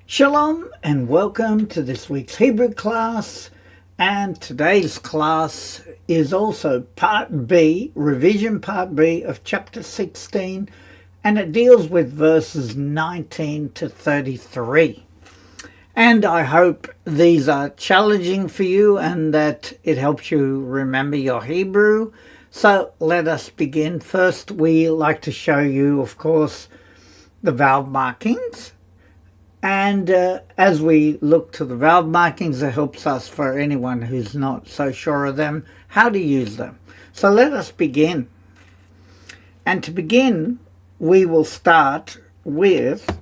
Shalom and welcome to this week's Hebrew class, and today's class is also part B, revision part B of chapter 16, and it deals with verses 19 to 33. And I hope these are challenging for you and that it helps you remember your Hebrew. So let us begin. First, we like to show you, of course, the vowel markings. And as we look to the vowel markings, it helps us, for anyone who's not so sure of them, how to use them. So let us begin. And to begin, we will start with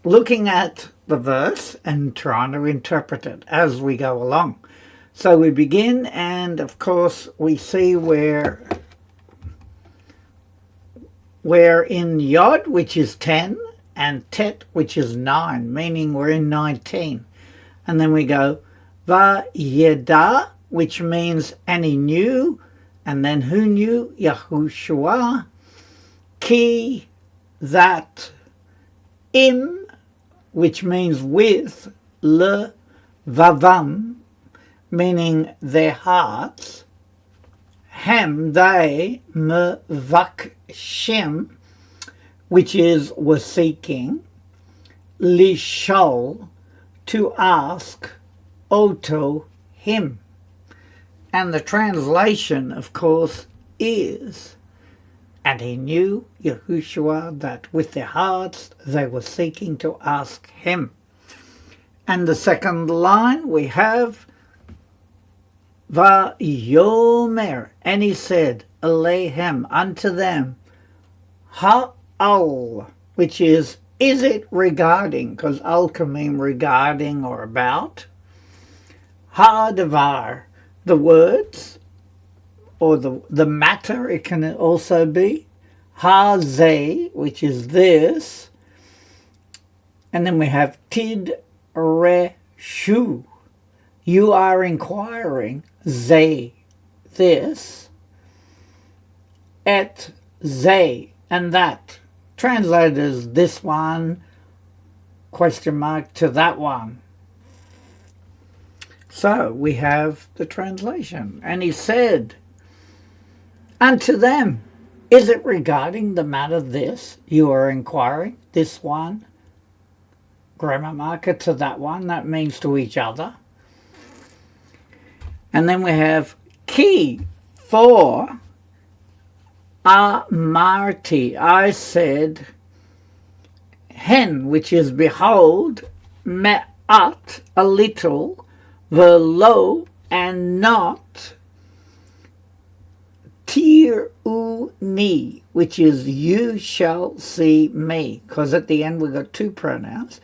looking at the verse and trying to interpret it as we go along. So we begin, and of course we see where we're in Yod, which is 10, and Tet, which is 9, meaning we're in 19. And then we go Va-yeda, which means and he knew, and then who knew? Yahushua. Ki, that. Im, which means with. Le, vavam, meaning their hearts. Hem, they, mevakshim, which is was seeking, lishol, to ask, oto, him. And the translation, of course, is, and he knew, Yahushua, that with their hearts they were seeking to ask him. And the second line we have, Va-yomer, and he said, Alehem, unto them, Ha'al, which is it regarding, because al can mean regarding or about. Ha'davar, the words, or the matter, it can also be. Ha'zeh, which is this. And then we have Tid-reshu, you are inquiring, ze, this, et ze, and that. Translated as this one, question mark, to that one. So we have the translation. And he said, unto them, is it regarding the matter this you are inquiring, this one? Grammar marker, to that one, that means to each other. And then we have ki, for, amarti, I said, hen, which is behold, me'at, a little, velo, and not, tiruni, which is you shall see me, because at the end we've got two pronouns,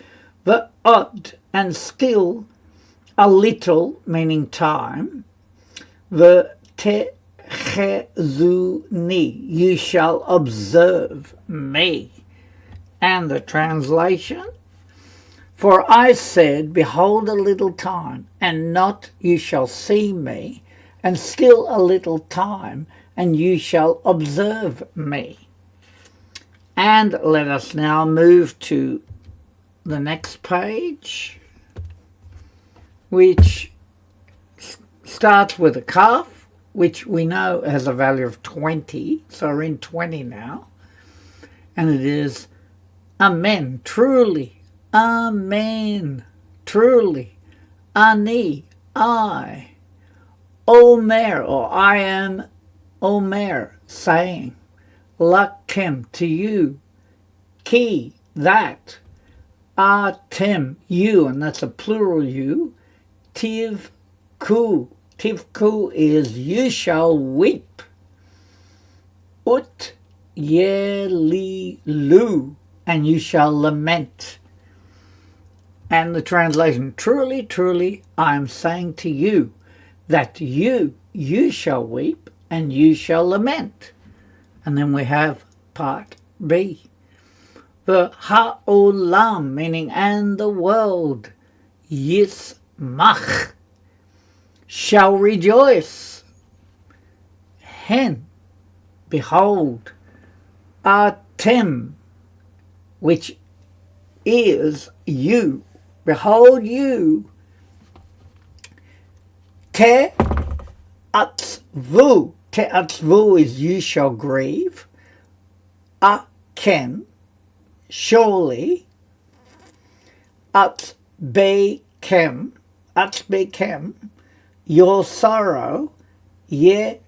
ve'od, and still, a little, meaning time, ve'techezuni, you shall observe me. And the translation, for I said, behold a little time, and not you shall see me, and still a little time, and you shall observe me. And let us now move to the next page, which starts with a kaf, which we know has a value of 20, so we're in 20 now, and it is amen, truly, amen, truly, ani, I, omer, or I am omer, saying, lakem, to you, ki, that, atem, you, and that's a plural you, tivku, tivku is you shall weep, ut yelilu, and you shall lament. And the translation, truly, truly, I am saying to you that you shall weep and you shall lament. And then we have part B. The ha'olam, meaning and the world, yismach, shall rejoice. Hen, behold, atem, which is you. Behold you. Te'atzvu. Te'atzvu is you shall grieve. Aken, surely. Atzbekem, your sorrow. Yehafek,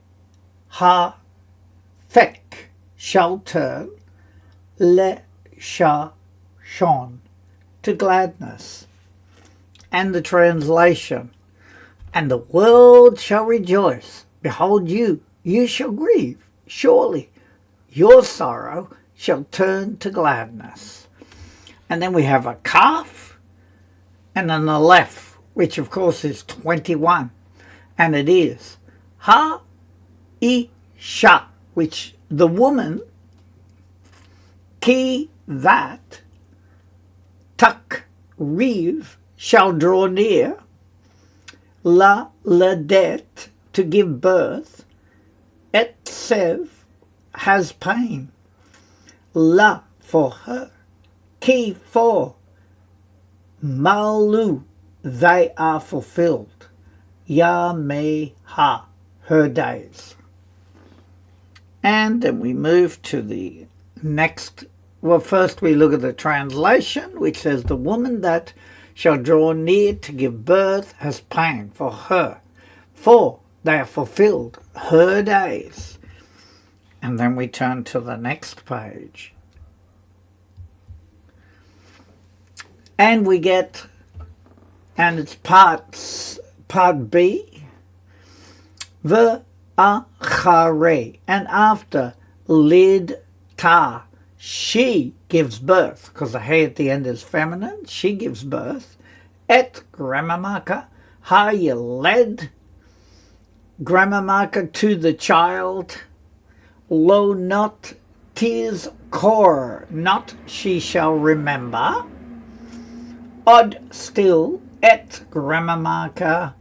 shall turn. Leshashon, to gladness. And the translation, and the world shall rejoice. Behold you shall grieve. Surely your sorrow shall turn to gladness. And then we have a calf and an aleph, which of course is 21. And it is ha-isha, which the woman, ki that, tak riv, shall draw near, la ledet, to give birth, et sev, has pain, la, for her, ki, for, malu, they are fulfilled, yameha, her days. And then we move to the next. Well, first we look at the translation, which says, the woman that shall draw near to give birth has pain, for her, for they are fulfilled, her days. And then we turn to the next page. And we get, and it's part B, V'achare, and after, lid ta, she gives birth, because the hay at the end is feminine, she gives birth, et grammar marker, ha-yeled, grammar marker, to the child, lo not tis kor, not she shall remember, odd still, et grammar marker,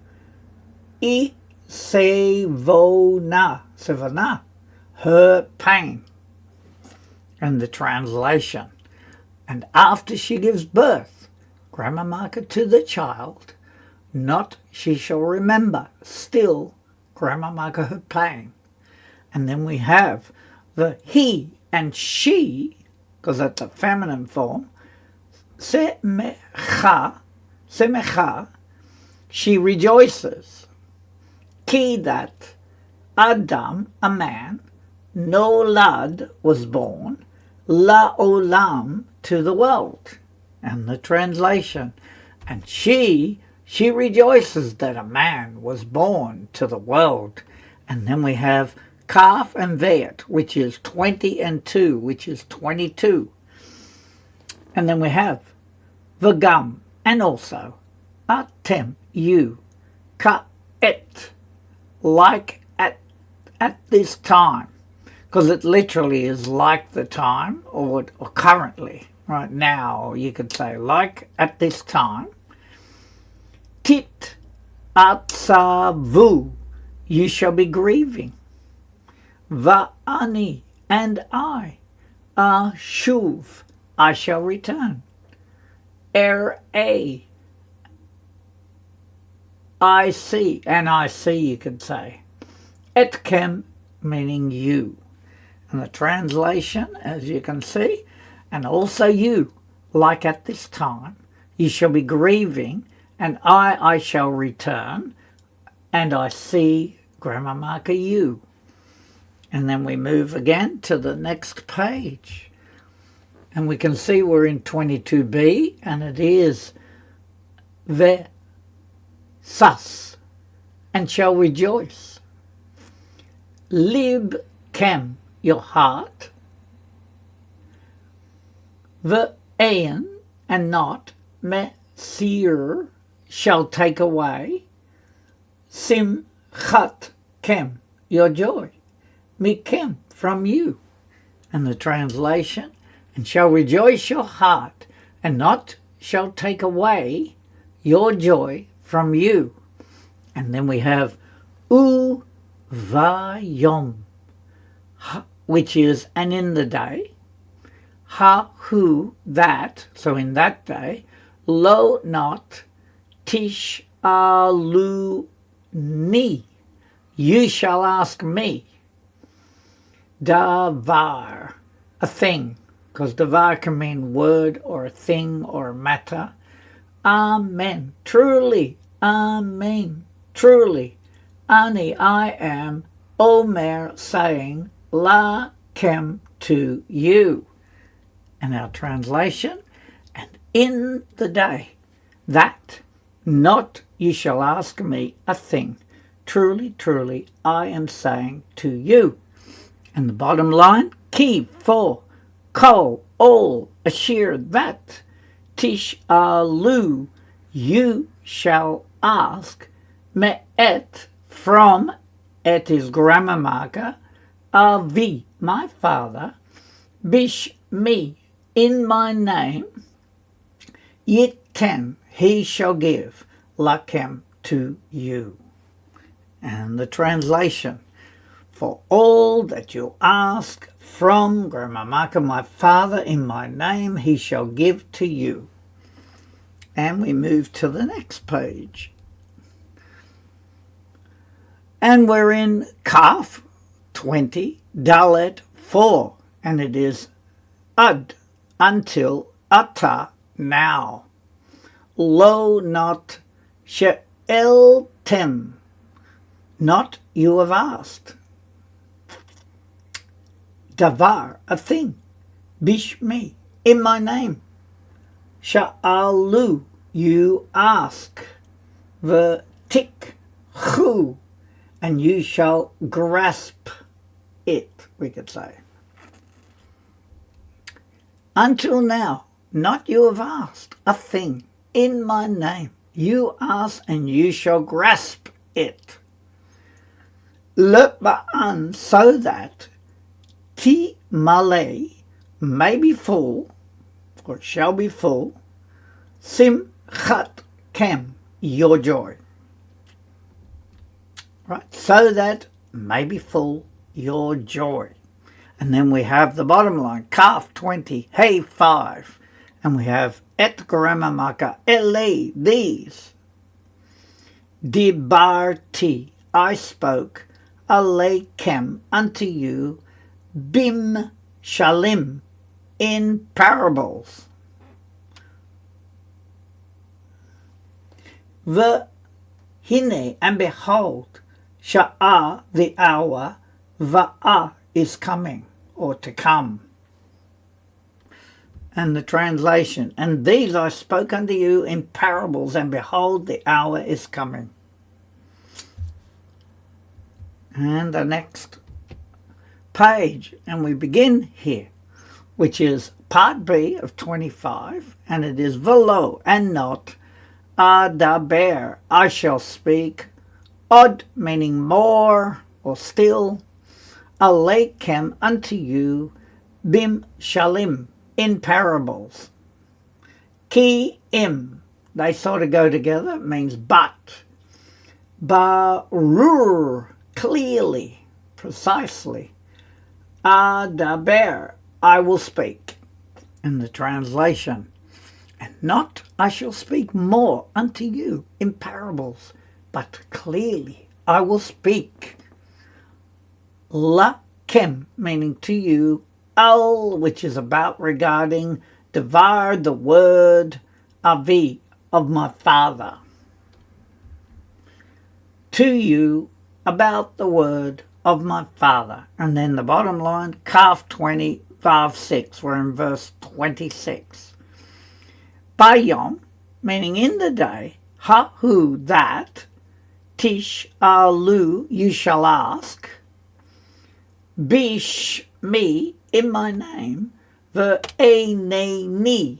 I sevona, her pain. And the translation, and after she gives birth, grammar marker, to the child, not she shall remember, still, grammar marker, her pain. And then we have the he and she, because that's a feminine form, semecha, she rejoices. Ki that, Adam, a man, nolad, was born, la'olam, to the world. And the translation, and she rejoices that a man was born to the world. And then we have kaf and vet, which is 20 and 2, which is 22. And then we have v'gam, and also, atem, you, ka'et, like at this time, because it literally is like the time, or currently, right now, or you could say like at this time. Tit atzavu, you shall be grieving. Va'ani, and I, ashuv, I shall return. A, I see, and I see, you could say. Etkem, meaning you. And the translation, as you can see, and also you, like at this time, you shall be grieving, and I shall return, and I see, grammar marker, you. And then we move again to the next page. And we can see we're in 22b, and it is Sas, and shall rejoice. Lib kem, your heart. V'ayin, and not, mesir, shall take away. Simchat kem, your joy. Mikem, from you. And the translation, and shall rejoice your heart, and not shall take away your joy from you. And then we have vayom, which is and in the day, ha hu that, so in that day, lo not tish alu ni, you shall ask me, davar, a thing, because davar can mean word or a thing or a matter. Amen, truly, amen, truly, ani, I am, omer, saying, la kem, to you. And our translation, and in the day, that, not you shall ask me a thing, truly, truly, I am saying to you. And the bottom line, ki, for, kol, all, ashir, that, tish, alu, you shall ask, me'et, from, et is grammar marker, avi, my father, bish, me, in my name, yiten, he shall give, lakem, to you. And the translation, for all that you ask from grammar marker, my father, in my name, he shall give to you. And we move to the next page. And we're in Kaf 20, Dalet 4, and it is Ad, until, Ata, now. Lo, not, she'eltem, not you have asked. Davar, a thing. Bish, me, in my name. Sha'alu, you ask. V'tik, chu, and you shall grasp it, we could say. Until now, not you have asked, a thing, in my name. You ask and you shall grasp it. Le'ba'an, so that ti male may be full, or shall be full, sim chat kem, your joy. Right, so that may be full, your joy. And then we have the bottom line, Kaf 20, Hey 5, and we have et grammar marker, ele, these. Dibarti, I spoke, alekem, unto you, bim shalim, in parables. Hine, and behold, sha'ah, the hour, va'ah, is coming, or to come. And the translation, and these I spoke unto you in parables, and behold, the hour is coming. And the next page, and we begin here, which is part B of 25, and it is velo, and not, adaber, I shall speak, od, meaning more, or still, alekem, unto you, bim shalim, in parables. Ki im, they sort of go together, it means but. Barur, clearly, precisely. Adaber, I will speak. In the translation, and not I shall speak more unto you in parables, but clearly I will speak. Lakem, meaning to you, al, which is about regarding, devar, the word, avi, of my father. To you, about the word of my father. And then the bottom line, Kaf 20, Vav 6, we're in verse 26. Bayom, meaning in the day, ha-hu, that, tish, alu, you shall ask, bish, me, in my name, ve'eneni,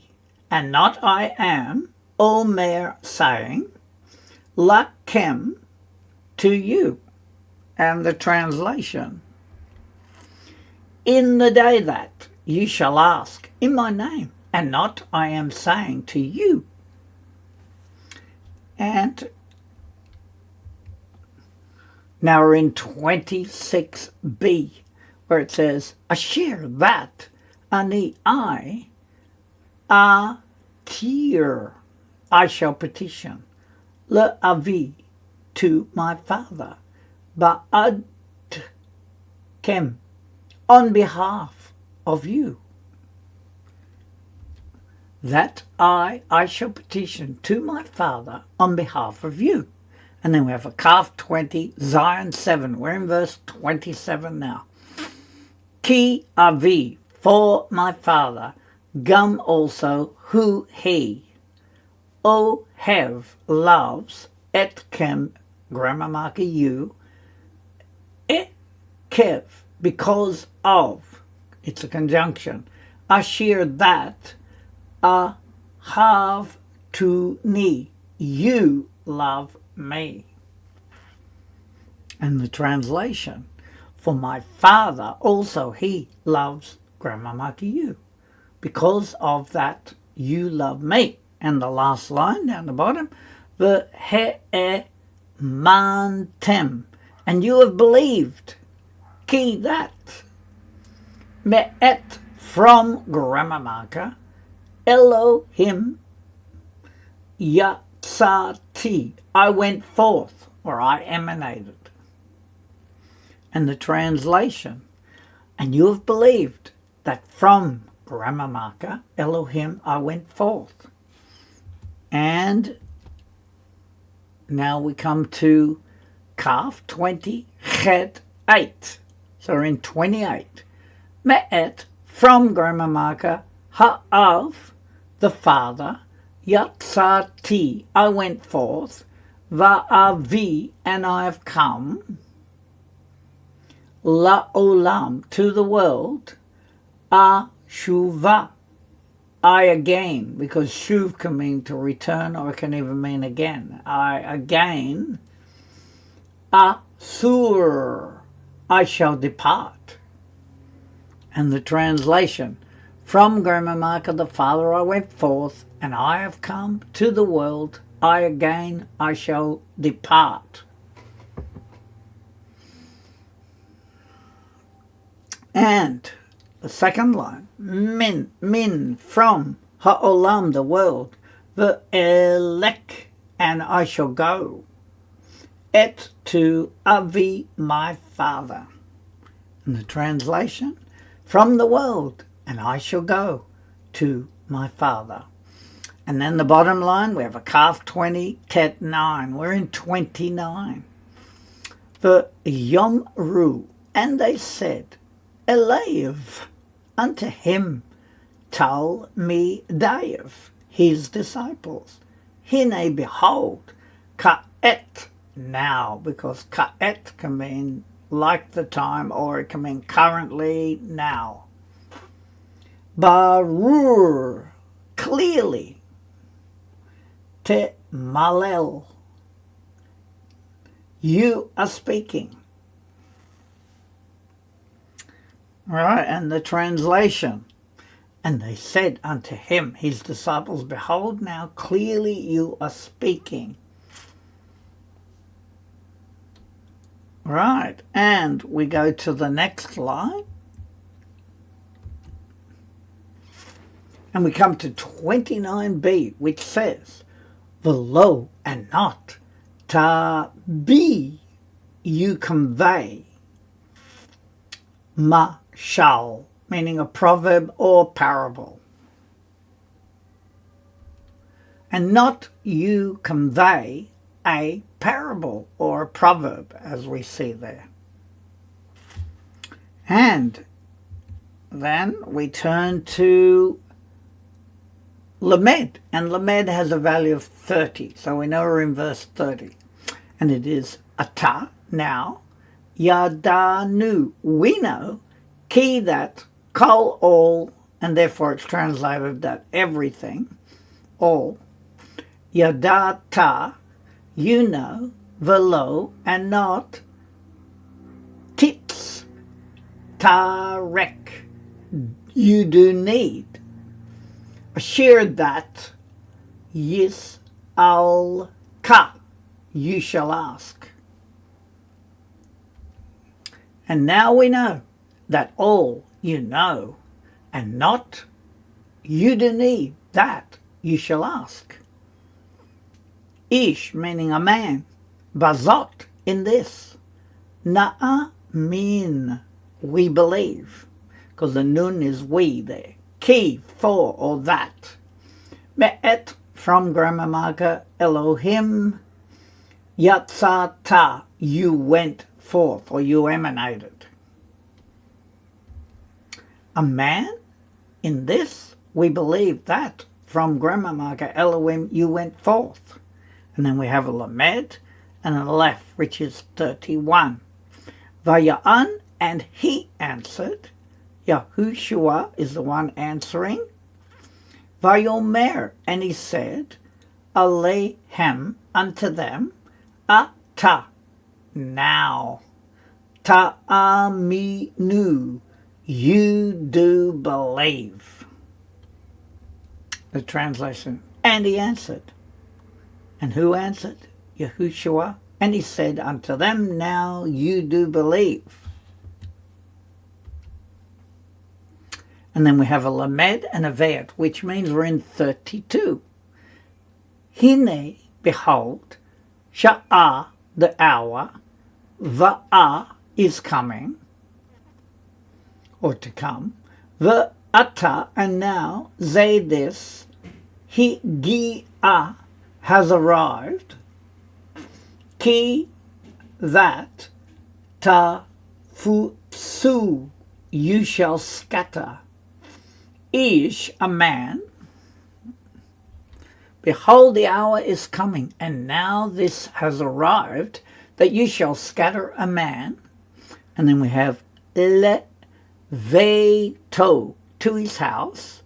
and not I am, omer, saying, lakem, to you. And the translation, in the day that you shall ask in my name, and not I am saying to you. And now we're in 26b, where it says, Asher that ani I atir, I shall petition, le'avi, to my father, ba'ad kem, on behalf of you. That I shall petition to my father on behalf of you. And then we have a Kaf 20, Zion 7. We're in verse 27 now. Ki avi, for my father, gum also, who he, o have, loves, et kem, grammar marker you, e kev, because of, it's a conjunction, ashir that, a have to ni, you love me. And the translation, for my father also he loves, grammar marker you, because of that you love me. And the last line down the bottom, v'he'e mantem, and you have believed, ki that, me'et, from, grammar marker, Elohim yatsati, I went forth, or I emanated. And the translation, and you have believed that from, grammar marker, Elohim, I went forth. And now we come to Kaf 20, Chet 8. So we're in 28. Me'et, from, grammar marker, ha'av, the father, yatsati, I went forth, va'avi, and I have come, la'olam, to the world, ashuva, I again, because shuv can mean to return, or it can even mean again. I again, asur, I shall depart. And the translation, from, grammar marker, the father I went forth, and I have come to the world, I again, I shall depart. And the second line, min, from, ha'olam, the world, ve'elek, and I shall go, et, to avi, my father. And the translation, from the world, and I shall go to my father. And then the bottom line, we have a Kaf 20, Tet 9. We're in 29. The Yomru, and they said, Elev, unto him, Tal me Dayev, his disciples. Hine, behold, Ka'et, now, because Ka'et can mean like the time, or it can mean currently, now. Barur, clearly. Te malel, you are speaking. All right, and the translation, and they said unto him, his disciples, behold, now clearly you are speaking. All right, and we go to the next line. And we come to 29b, which says, V'lo, and not, ta be, you convey, mashal, meaning a proverb or parable. And not you convey a parable or a proverb, as we see there. And then we turn to Lamed, and Lamed has a value of 30, so we know we're in verse 30. And it is Ata, now, Yadanu, we know, Ki, that, Kol, all, and therefore it's translated that everything, all, Yadata, you know, Velo, and not, Tits, Tarek, you do need. Assured that, Yis al ka, you shall ask. And now we know that all you know, and not you do need that you shall ask. Ish, meaning a man, bazot, in this. Na'amin, we believe, because the nun is we there. Ki, for, or that. Me'et, from grammar marker, Elohim. Yatzata, you went forth, or you emanated. A man, in this, we believe that, from grammar marker, Elohim, you went forth. And then we have a lamed and a left, which is 31. Vaya'an, and he answered. Yahushua is the one answering. Vayomer, and he said, Alehem, unto them, Ata, now. Ta'aminu, you do believe. The translation, and he answered. And who answered? Yahushua. And he said unto them, now you do believe. And then we have a lamed and a vet, which means we're in 32. Hine, behold, sha'ah, the hour, va'ah is coming, or to come, va'ata, and now, zay this, higi'ah, has arrived, ki, that, ta, futsu, you shall scatter, ish, a man, behold, the hour is coming, and now this has arrived, that you shall scatter a man. And then we have le veto, to his house,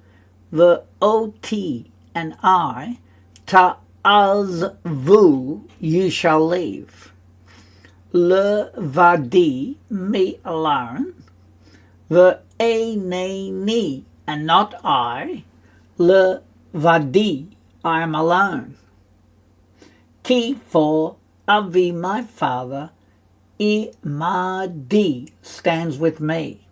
the ot, and I, ta'azvu, you shall leave, le vadi, me alone, the eneni, and not I, le vadi, I am alone. Ki, for Avi, my father, imadi, stands with me.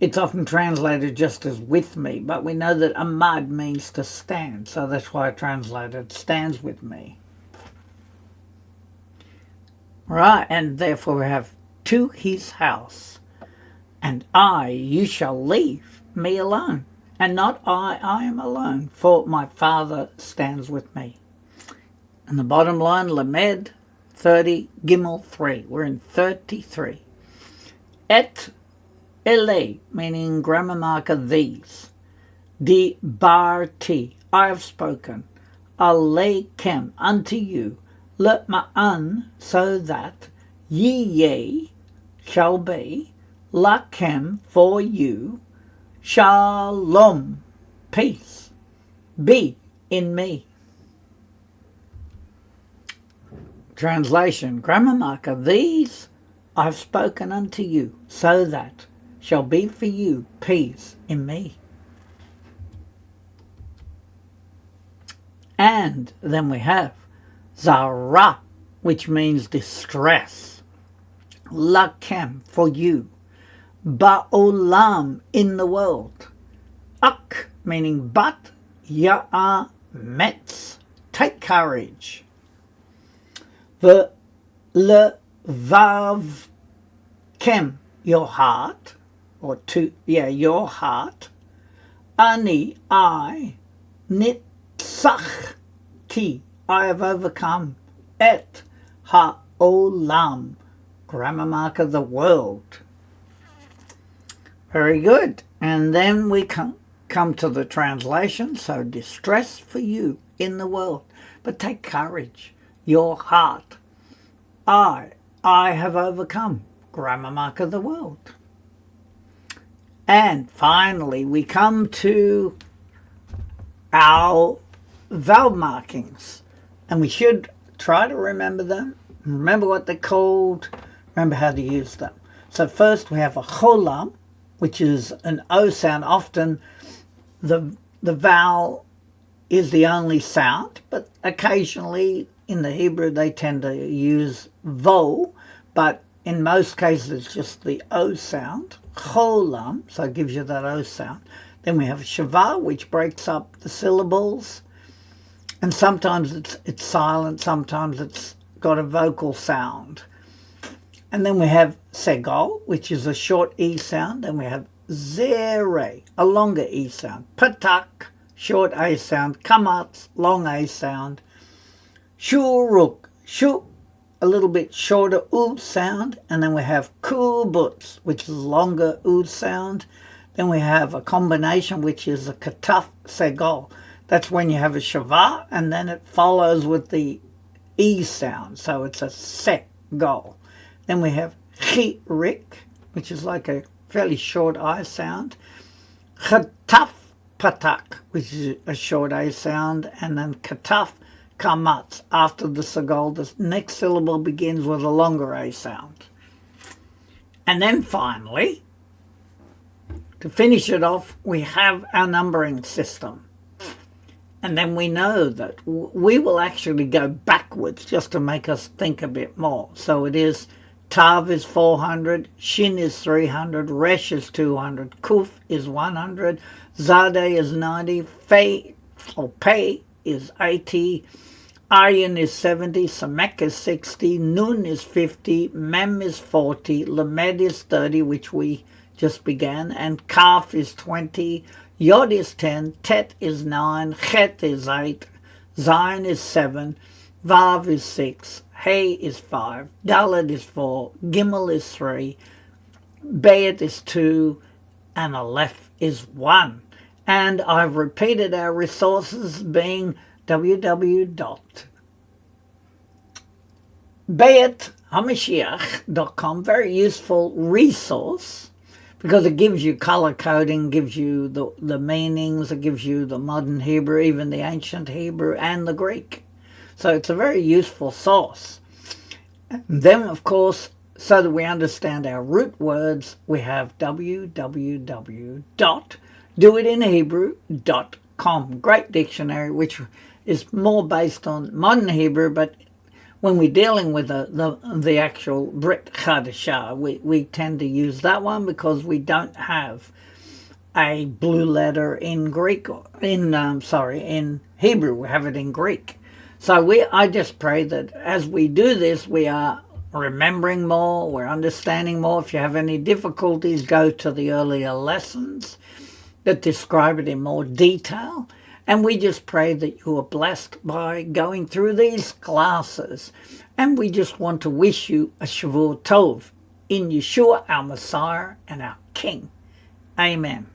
It's often translated just as with me, but we know that amad means to stand, so that's why I translated stands with me. Right, and therefore we have to his house, and I, you shall leave me alone, and not I am alone, for my father stands with me. And the bottom line, lamed 30, gimel 3. We're in 33. Et ele, meaning grammar marker these. Di barti, I have spoken. Aleikem, unto you. Le ma'an, so that. Ye shall be. Lakem, for you. Shalom, peace. Be in me. Translation, grammar marker, these I've spoken unto you, so that shall be for you peace in me. And then we have zara, which means distress. Lakem, for you. Ba'olam, in the world. Ak, meaning but. Ya'a, metz, take courage. The le vav kem, your heart, or your heart. Ani, I, nitzach ki, I have overcome. Et ha'olam, grammar marker, the world. Very good. And then we come to the translation. So distress for you in the world, but take courage. Your heart. I have overcome. Grammar marker, the world. And finally, we come to our vowel markings. And we should try to remember them. Remember what they're called. Remember how to use them. So first we have a cholam, which is an O sound. Often the vowel is the only sound, but occasionally in the Hebrew they tend to use vo, but in most cases it's just the O sound, cholam, so it gives you that O sound. Then we have shava, which breaks up the syllables. And sometimes it's silent, sometimes it's got a vocal sound. And then we have segol, which is a short E sound. Then we have zere, a longer E sound. Patak, short A sound. Kamatz, long A sound. Shuruk, shu, a little bit shorter U sound. And then we have kubutz, which is a longer U sound. Then we have a combination, which is a kataf segol. That's when you have a shava, and then it follows with the E sound. So it's a segol. Then we have chirik, which is like a fairly short I sound. Chataf patak, which is a short A sound. And then kataf kamatz. After the segol, the next syllable begins with a longer A sound. And then finally, to finish it off, we have our numbering system. And then we know that we will actually go backwards just to make us think a bit more. So it is Tav is 400, Shin is 300, Resh is 200, Kuf is 100, Zadeh is 90, Fe or Pei is 80, Ayin is 70, Samek is 60, Nun is 50, Mem is 40, Lamed is 30, which we just began, and Kaf is 20, Yod is 10, Tet is 9, Chet is 8, Zayin is 7, Vav is 6, Hey is 5, Dalet is 4, Gimel is 3, Bayet is 2, and Aleph is 1. And I've repeated our resources being www.bayethamashiach.com, very useful resource, because it gives you color coding, gives you the meanings, it gives you the modern Hebrew, even the ancient Hebrew and the Greek. So it's a very useful source. And then, of course, so that we understand our root words, we have www.doitinhebrew.com. Great dictionary, which is more based on modern Hebrew, but when we're dealing with the actual Brit Chadashah, we tend to use that one because we don't have a blue letter in Greek, in Hebrew. We have it in Greek. So I just pray that as we do this, we are remembering more, we're understanding more. If you have any difficulties, go to the earlier lessons that describe it in more detail. And we just pray that you are blessed by going through these classes. And we just want to wish you a Shavua Tov in Yeshua, our Messiah and our King. Amen.